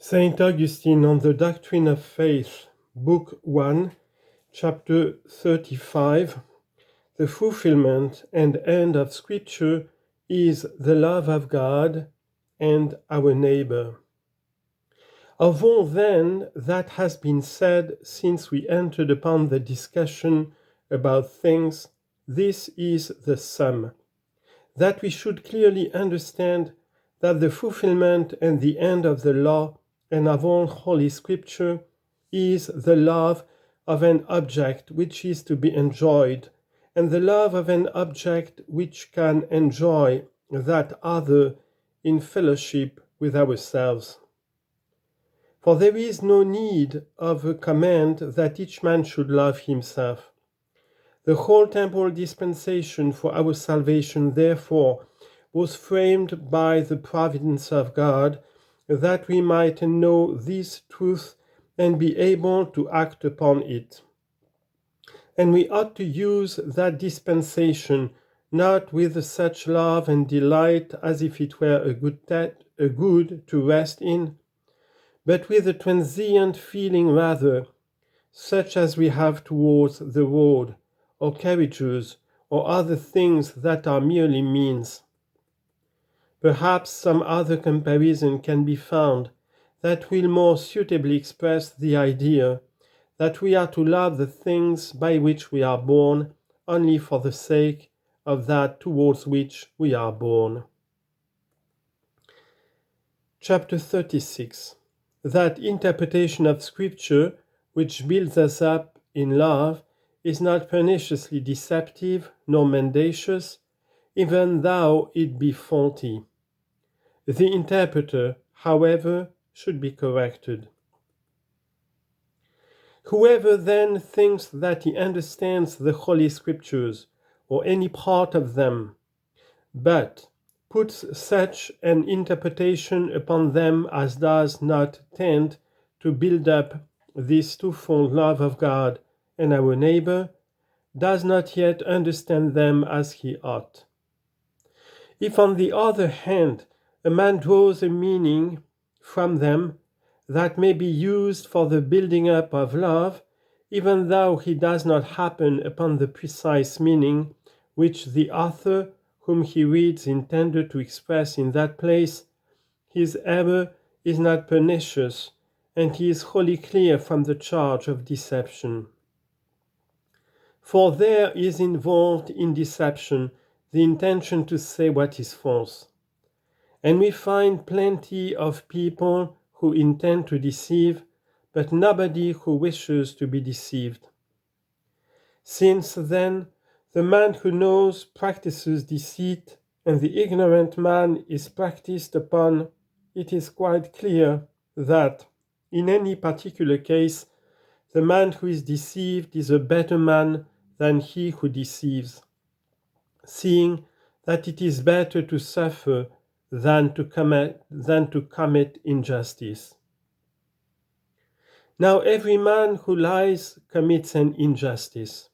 Saint Augustine on the Doctrine of Faith, Book 1, Chapter 35. The fulfillment and end of Scripture is the love of God and our neighbor. Of all then that has been said since we entered upon the discussion about things, this is the sum: that we should clearly understand that the fulfillment and the end of the law and of all Holy Scripture is the love of an object which is to be enjoyed, and the love of an object which can enjoy that other in fellowship with ourselves. For there is no need of a command that each man should love himself. The whole temporal dispensation for our salvation, therefore, was framed by the providence of God, that we might know this truth and be able to act upon it. And we ought to use that dispensation not with such love and delight as if it were a good to rest in, but with a transient feeling rather, such as we have towards the road, or carriages, or other things that are merely means. Perhaps some other comparison can be found that will more suitably express the idea that we are to love the things by which we are born only for the sake of that towards which we are born. Chapter 36. That interpretation of Scripture which builds us up in love is not perniciously deceptive nor mendacious, even though it be faulty. The interpreter, however, should be corrected. Whoever then thinks that he understands the Holy Scriptures, or any part of them, but puts such an interpretation upon them as does not tend to build up this twofold love of God and our neighbor, does not yet understand them as he ought. If, on the other hand, a man draws a meaning from them that may be used for the building up of love, even though he does not happen upon the precise meaning which the author whom he reads intended to express in that place, his error is not pernicious, and he is wholly clear from the charge of deception. For there is involved in deception the intention to say what is false. And we find plenty of people who intend to deceive, but nobody who wishes to be deceived. Since then, the man who knows practices deceit, and the ignorant man is practiced upon, it is quite clear that, in any particular case, the man who is deceived is a better man than he who deceives, seeing that it is better to suffer than to commit injustice. Now every man who lies commits an injustice.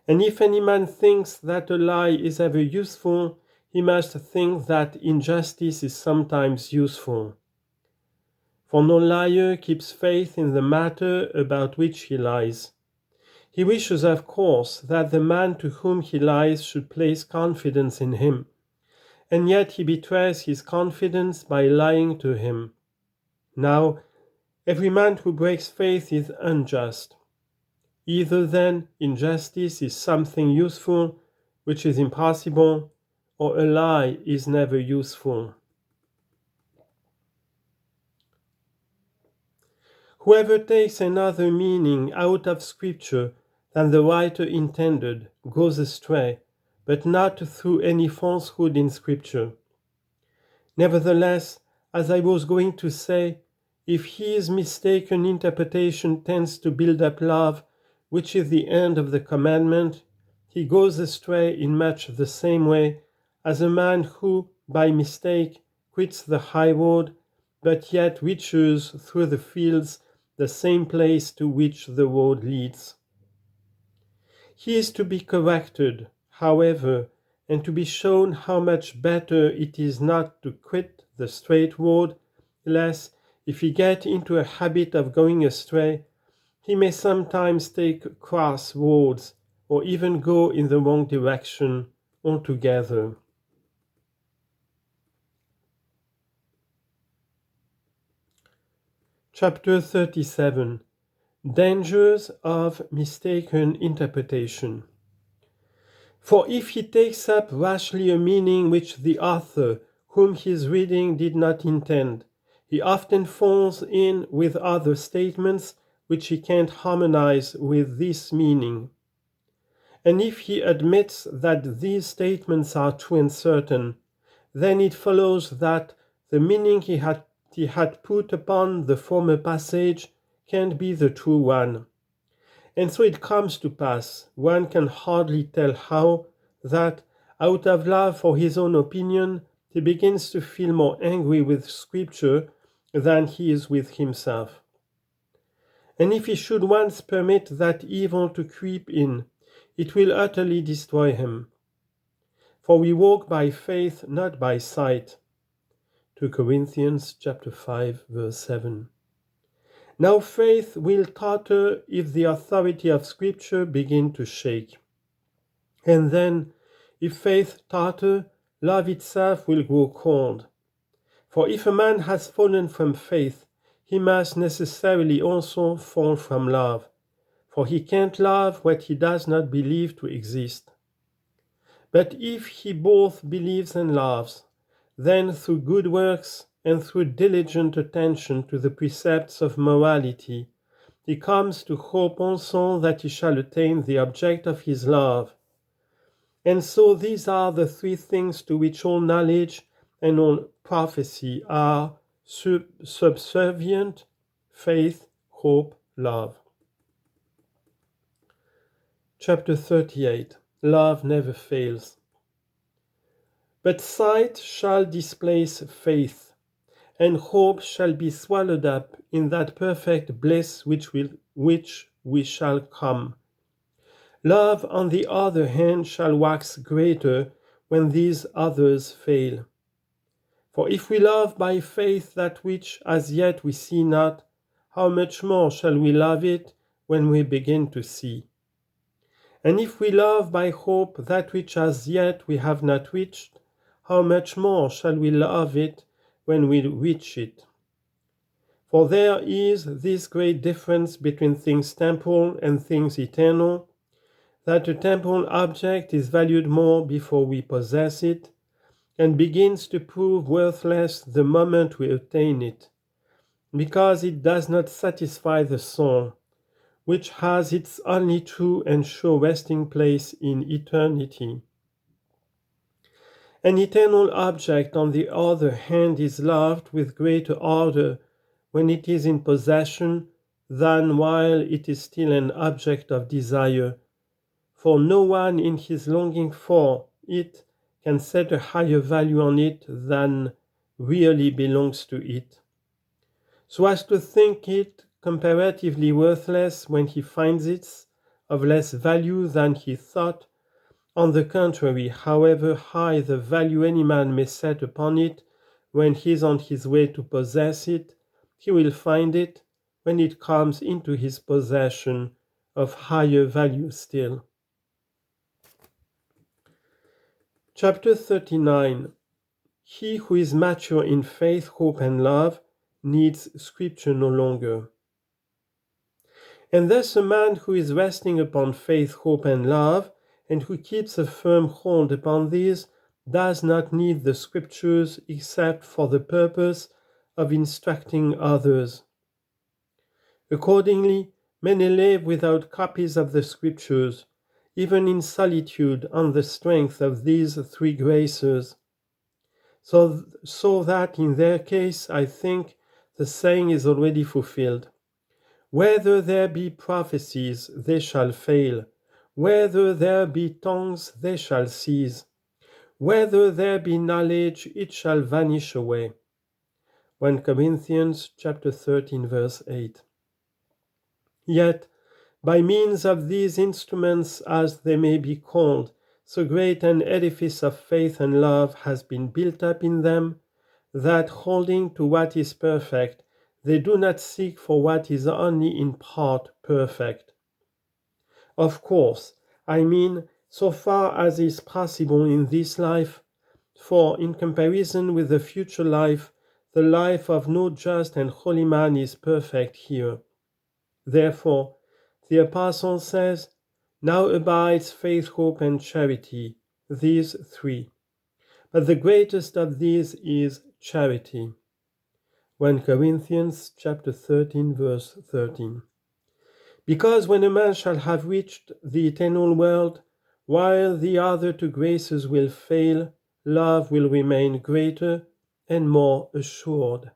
And if any man thinks that a lie is ever useful, he must think that injustice is sometimes useful. For no liar keeps faith in the matter about which he lies. He wishes, of course, that the man to whom he lies should place confidence in him, and yet he betrays his confidence by lying to him. Now, every man who breaks faith is unjust. Either then injustice is something useful, which is impossible, or a lie is never useful. Whoever takes another meaning out of Scripture than the writer intended goes astray, but not through any falsehood in Scripture. Nevertheless, as I was going to say, if his mistaken interpretation tends to build up love, which is the end of the commandment, he goes astray in much the same way as a man who, by mistake, quits the high road, but yet reaches through the fields the same place to which the road leads. He is to be corrected, however, and to be shown how much better it is not to quit the straight road, lest, If he get into a habit of going astray, he may sometimes take cross roads or even go in the wrong direction altogether. Chapter 37. Dangers of mistaken interpretation. For if he takes up rashly a meaning which the author whom he is reading did not intend, he often falls in with other statements which he can't harmonize with this meaning. And if he admits that these statements are true and certain, then it follows that the meaning he had put upon the former passage can't be the true one. And so it comes to pass, one can hardly tell how, that, out of love for his own opinion, he begins to feel more angry with Scripture than he is with himself. And if he should once permit that evil to creep in, it will utterly destroy him. For we walk by faith, not by sight. 2 Corinthians chapter 5, verse 7. Now faith will totter if the authority of Scripture begin to shake. And then, if faith totter, love itself will grow cold. For if a man has fallen from faith, he must necessarily also fall from love, for he can't love what he does not believe to exist. But if he both believes and loves, then through good works and through diligent attention to the precepts of morality, he comes to hope also that he shall attain the object of his love. And so these are the three things to which all knowledge and all prophecy are subservient: faith, hope, love. Chapter 38. Love never fails. But sight shall displace faith, and hope shall be swallowed up in that perfect bliss which we shall come. Love, on the other hand, shall wax greater when these others fail. For if we love by faith that which as yet we see not, how much more shall we love it when we begin to see? And if we love by hope that which as yet we have not reached, how much more shall we love it when we reach it? For there is this great difference between things temporal and things eternal, that a temporal object is valued more before we possess it, and begins to prove worthless the moment we attain it, because it does not satisfy the soul, which has its only true and sure resting place in eternity. An eternal object, on the other hand, is loved with greater ardor when it is in possession than while it is still an object of desire, for no one in his longing for it can set a higher value on it than really belongs to it, so as to think it comparatively worthless when he finds it of less value than he thought. On the contrary, however high the value any man may set upon it, when he is on his way to possess it, he will find it, when it comes into his possession, of higher value still. Chapter 39. He who is mature in faith, hope, and love needs Scripture no longer. And thus a man who is resting upon faith, hope, and love, and who keeps a firm hold upon these, does not need the Scriptures except for the purpose of instructing others. Accordingly, many live without copies of the Scriptures, even in solitude, on the strength of these three graces. So that in their case, I think, the saying is already fulfilled. Whether there be prophecies, they shall fail. Whether there be tongues, they shall cease. Whether there be knowledge, it shall vanish away. 1 Corinthians chapter 13, verse 8. Yet, by means of these instruments, as they may be called, so great an edifice of faith and love has been built up in them, that holding to what is perfect, they do not seek for what is only in part perfect. Of course, I mean, so far as is possible in this life, for in comparison with the future life, the life of no just and holy man is perfect here. Therefore, the Apostle says, "Now abides faith, hope, and charity, these three. But the greatest of these is charity." 1 Corinthians chapter 13, verse 13. Because when a man shall have reached the eternal world, while the other two graces will fail, love will remain greater and more assured.